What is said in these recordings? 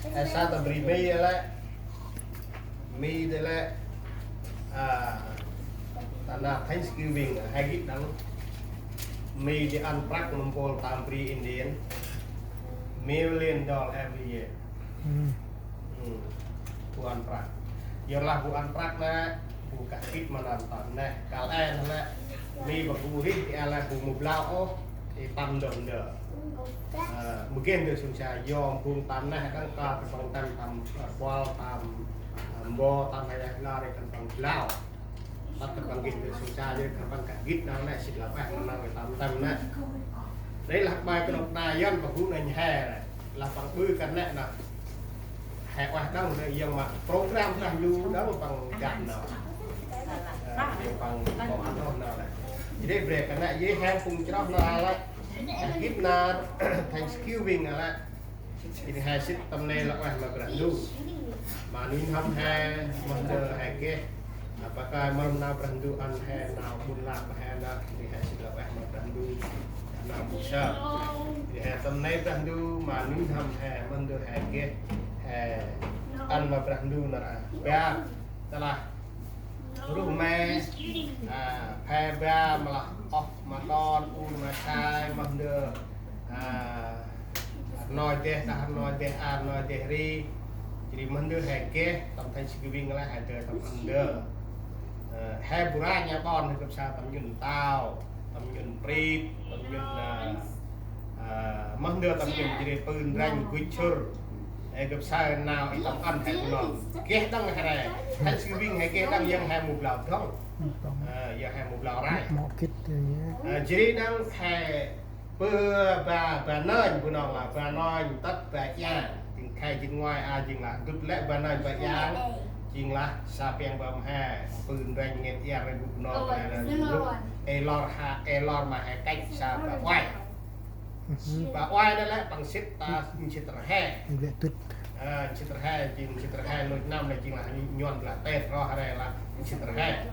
Esa ta beri mi là tanah Thanksgiving hai git dang mi di an prak numpul tampri Indian $1 million every year. Buan prak. Yalah buan prak na buka kit menonton nah kalian na mi bergurih di ala bumbu blau di pandang deh. Mungkin dia susah yom pun tanah kan kau terbang tam kual tam bo tam kayak lari kan bang blau. Tapi terbang gitu susah dia terbang kagit nang nak sih lah menang tam nak. Đấy là bài cái độc đài dân và cũng ngành hè là bằng bư cân nè nè hè hoạt động thì dân mà program làm lưu đó bằng gạch nào bằng bộ ăn đâu nào này jadi break karena jadi hand pun cerah lah kita Thanksgiving lah jadi hasil temne lah mà berandu mà nín hâm hè monder hè ke apakah malam na berandu an hè nào bulan lah hè lah jadi hasil lah mà berandu nào bisa thì hè tâm nay berandu mà nín hâm hè monder hè ke hè ăn mà berandu nara ya telah rumah phe malah mà con mà sai mà đưa nói thế ta nói thế nói thế ri jadi mender hè ke tâm Thanksgiving là hè trời tâm mender hè bura nhà con thì làm sao tâm nhìn tao tâm nhìn pri tâm nhìn mender tâm nhìn jadi pun ranh witcher gặp sao nào tâm ăn hay nó kế đăng hay này Thanksgiving hay kế đăng dân hay một lầu không giờ hay một lầu này chỉ đang hay bữa bà nơi bữa nào là bà nói tất bà cha tiếng khai tiếng ngoài tiếng là đứt lẽ bà nói bà cha tiếng là sa piang bầm ha pun ranh nghe tia rồi bụng nó là elor mà hay cách sa bà oai đó là bằng xít ta xít ra hè xít ra hè xít ra hè lối năm này chính là nhon là tết ro hay là xít ra hè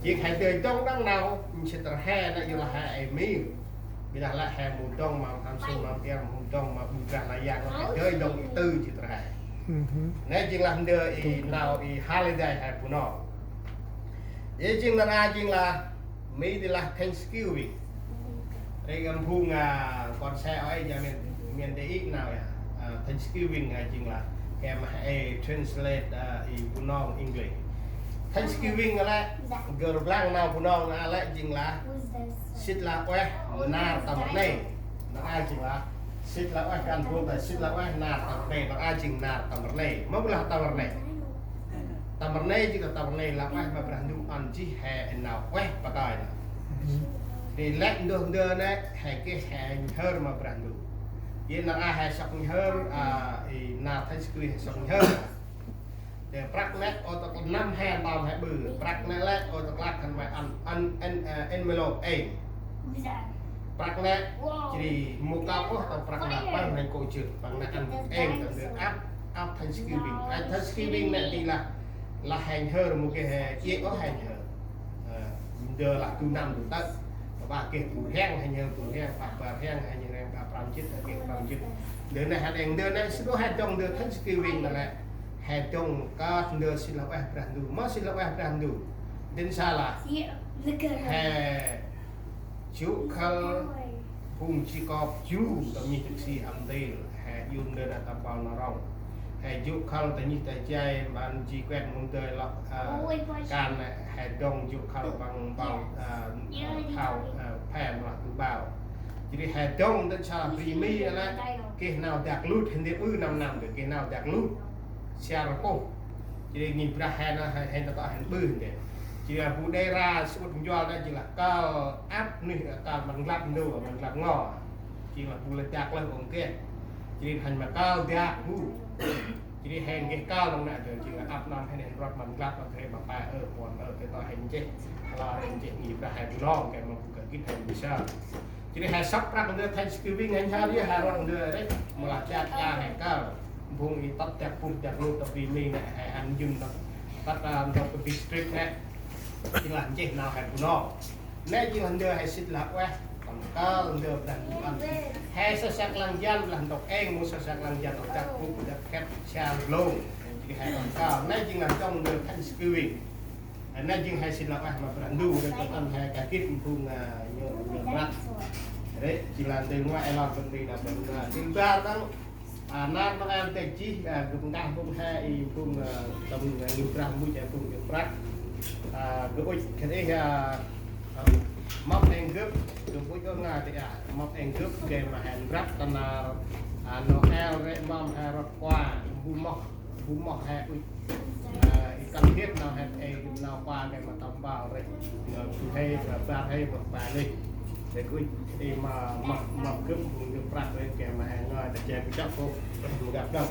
chỉ hay từ trong đằng nào xít ra hè nó là hè mi bây giờ là hè mùa đông mà tham xuân mà kia mùa đông mà bùn ra là dạng nó chơi đông tư xít ra hè nếu chính là đưa nào holiday hè của nó vậy chính là mi thì là Thanksgiving đây gần phung con xe ấy nhà miền Tây ít nào ya Thanksgiving chính là em hay translate punong English Thanksgiving là gờ blang nào punong là chính là xích là quê na tầm này nó ai chính là xích là quê can phung tại xích là quê na tầm này nó ai chính na tầm này mất là tầm này chỉ là tầm này là quê mà berandu ăn chỉ hè nào quê bà coi nè thì lẽ đường này hay cái hàng hơn mà berandu vậy là hay sọc hơn nào thấy cười sọc hơn để prak nét ô tô 5 hè tàu hay bự prak nét lẽ ô tô lát thành phải ăn envelope ấy prak nét chỉ một cao có tàu prak nét bằng hành cổ trượt bằng nét ăn em tận được áp Thanksgiving này thì là hành hơn một cái chia có hành hơn giờ là từ năm từ tết và kể củ hang hay nhờ củ hang và hang hay nhờ em cả làm chết là kể làm chết đến này hạt đèn này sẽ có hạt trồng được Thanksgiving là này hạt trồng có được xin lỗi brandu mất xin lỗi brandu đến sao là hạt chú khăn cùng chỉ có chú tầm như thực sự âm tiền hạt dùng để là tập bao nó rong hạt chú khăn tầm như tại chơi bạn chỉ quen muốn chơi là can hạt trồng chú khăn bằng thảo phèn hoặc từ bào chỉ để hạt trồng đến sao primi là cái nào đạt lút hình đẹp năm được cái nào đạt lút xe rồi cô chỉ để nhìn ra hạt nó tạo hình bự này chỉ là vụ đây ra sự do đó chỉ là cao áp nữa cao bằng lắp đâu bằng lắp ngò chỉ là vụ là đạt lên còn kia chỉ thành mà cao đạt vụ chỉ để hẹn cái cao lắm nè chỉ là áp năm hay nên rắp bằng lắp bằng thế bằng ba còn cái tòa hình chết là hình chết nhịp ra hẹn non cái mà cũng cái hình bị sao chỉ để hẹn sắp ra được Thanksgiving anh sao đi hẹn rồi được đấy mà là cha hẹn cao vùng thì tắt chặt luôn tập vì mình này hẹn ăn dừng tắt tập cái district này chỉ là chết nào hẹn của nó nếu chỉ là đưa hẹn xịt là quá còn cao được là ăn hay sơ sạc lăng gian là đọc anh muốn sơ sạc lăng gian ở các cũng được kết trang luôn chỉ hay còn cao nay chỉ làm trong được Thanksgiving nay chỉ hay xin lỗi mà bạn đủ để có ăn hay cả kit cùng nhiều bát đấy chỉ là từ ngoài làm công ty là mình chúng ta đang nam nó ăn tệ chi cũng đang cũng hay cũng tầm nhiều gram mũi chạy cùng nhiều bát cái cái đấy móc anh gấp được với con ngài thì móc anh gấp để mà hẹn rắp tầm nào nó heo rễ mong hay rắp qua bu móc hay cần thiết nào hẹn anh nào qua để mà tầm vào đấy hay ba hay một bài đi để cứ đi mà móc gấp cùng được rắp với kèm mà hẹn ngài để chơi chắc không gặp đâu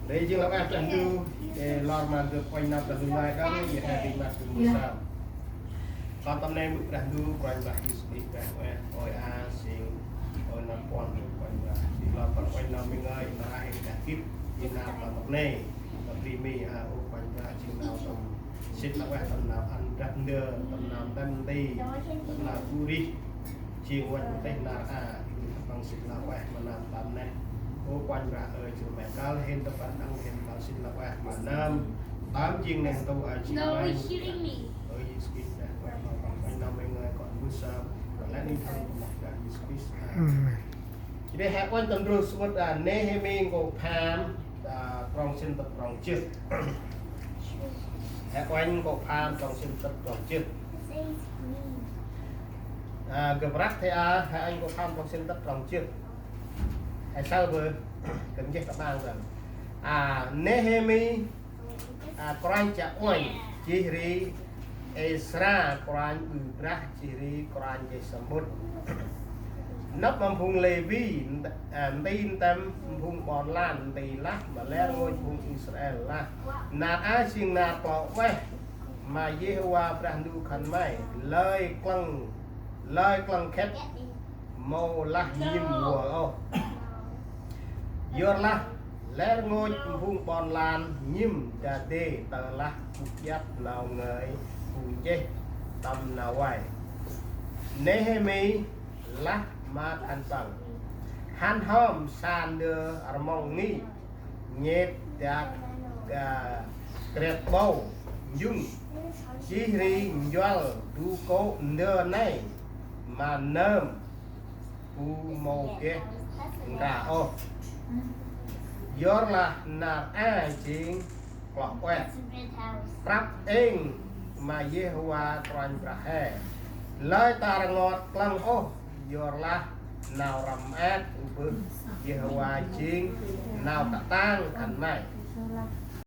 đấy chứ là em chẳng du để lo mà được quanh năm là hôm nay đó thì hay đi mà cùng sao còn tầm này mình đang du quanh lại đi về ôi xin ôi nó quan quanh lại thì lo còn quanh năm mình ơi là hay đã tiếp như nào còn một này và vì mình ô quanh lại chừng nào tầm xin là tầm nào ăn rất nưa tầm nào tâm đi tầm nào vui đi chiều quanh tên là bằng xin là mà làm tầm này ô quanh ra ơi chứ mẹ cao lên tập bạn đăng hiện vào xin là mà nam 8 chiên này tôi ở chiều No, mai he's shooting me. ở speed này quanh năm mình còn bút sao còn lại đi thằng là speed chỉ để hẹn quanh tầm rồi suốt Nehemi của Pam trong xin tập trong trước hẹn quanh của Pam trong xin tập trong trước gặp rắc thì hẹn anh của Pam trong xin tập trong trước hay sao vừa cần chết các bạn rằng Nehemi Quran chả oanh chỉ ri Ezra Quran Ubra chỉ ri Quran chỉ sambut nắp mầm phùng Levi tin tâm phùng bòn lan tì lắc mà lẽ ngôi phùng Israel là nạt á xin nạt bỏ quay mà Yehovah Brandu khẩn mày lời căng khét màu lắc nhim mùa ô Yor lah lẽ ngôi vùng bòn lan nhím đà tê tờ là bục giáp nào ngợi phù chê tâm nào hoài Nehemi lắc mát ăn bằng han hôm san đưa armong ni nhét đạc kret bầu dung chi ri nhual du cố nơ này mà nơm u màu kê ngà ô do là ai chuyện quạt quẹt rắp ên mà Yehovah toàn ra hè lời ta ngọt lăng ô do là nào rằm ác Yehovah chuyện nào ta tăng thành này